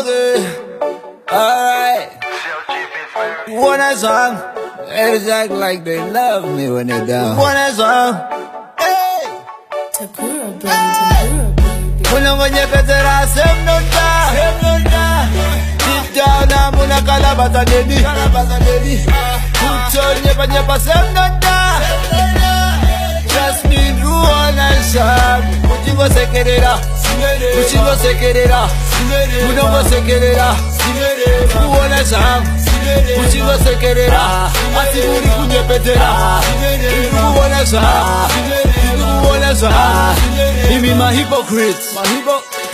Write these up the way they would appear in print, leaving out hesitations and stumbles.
Okay. Alright. One that song. It's act like they love me when they're down. One that song. Hey. Takura, baby. When you better ask him no da. Deep down I'm gonna kalabata baby. Put on never sem no da. Just me do one and song. Muchingo se quererá. Muchingo se quererá. Muchingo se quererá. One song. Muchingo se quererá. Asiburi kunyepetera. One song. One song. Imi my hypocrites.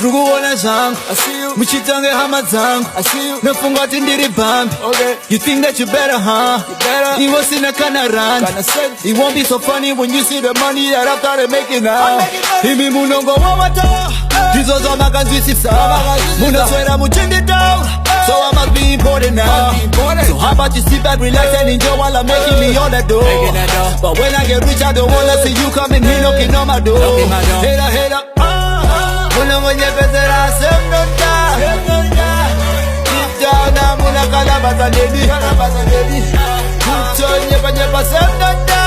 Rugu one song. I see you. Muchitange hamazang. I see you. Nafunga tindiri bambi. Okay. You think that you better, huh? You better. You was in a kind of run. It won't be so funny when you see the money that I started making now. Imi munongo wawata. Jesus on my country sisa. Muna swera muchindi down. So I must be important now. So how about you sit back, relax and enjoy while I'm making me all that dough. But when I get rich I don't wanna see you coming here knocking on my door. Hater. When you better ask him no da. Deep down I'm gonna kalabata baby. Put on never sem no da.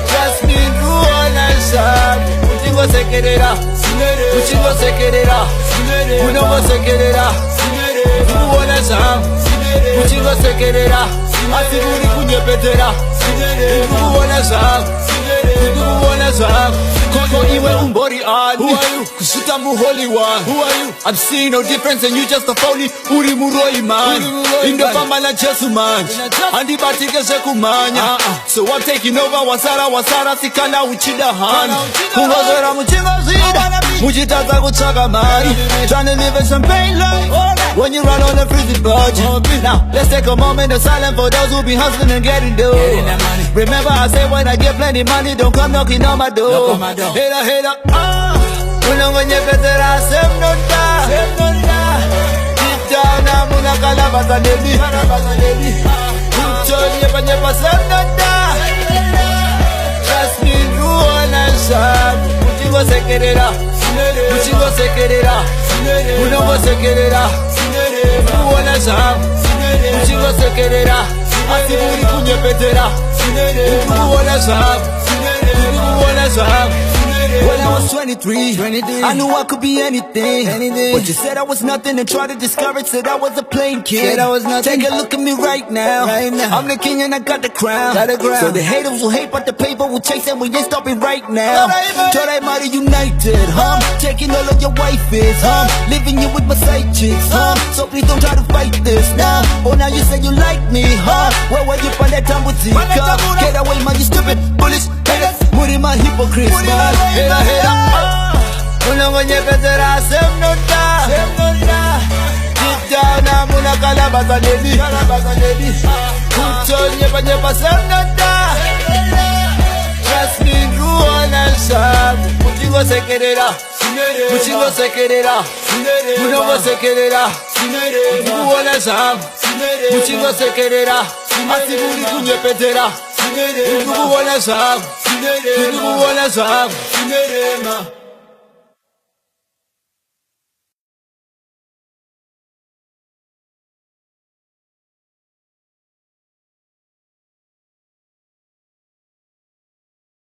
Just me do all and shot. Muchingo se quererá. Muchingo se quererá. Muchingo se quererá. One song. Muchingo se quererá. Asiburi kunyepetera. One song. One song. Koko iwe umbori ani. Who are you? Kushita mu holy one. Who are you? I'm seeing no difference and you just a phony. Uri muroi man. Indo pamba na Jesu man. Andi batike kumanya. So I'm taking over wasara sikana uchida han. Kungozera muchingo zida. Mujitaza kuchaka mari. Trying to live in some pain life. When you run on a freezing budget. Now let's take a moment of silence for those who be hustling and getting dough. Remember I said when I get plenty money, don't come knocking on my door. Hater. When you better ask him no da. Deep down I'm gonna kalabata baby. Put on never sem no da. Just me do one and shot. Muchingo se quererá. Muchingo se quererá. Muchingo se quererá. One song. Muchingo se quererá. Asiburi kunyepetera. One song. One song. When I was 23, I knew I could be anything. But you said I was nothing and tried to discourage, said I was a plain kid. Take a look at me right now. I'm the king and I got the crown. So the haters will hate, but the paper will chase, and we ain't stopping right now. Today mighty united, taking all of your wife is, leaving you with my side chicks, so please don't try to fight this now. Oh, now you say you like me, where were you by that time with Zika? Get away, man, you stupid, bullish haters. Muri my hypocrites, man. Hater. When you better ask him no da. Deep down I'm gonna kalabata baby. Put on never sem no da. Just me do one and shot. Muchingo se quererá. Muchingo se quererá. Muchingo se quererá. One song. Muchingo se quererá. Asiburi kunyepetera. One song. One song.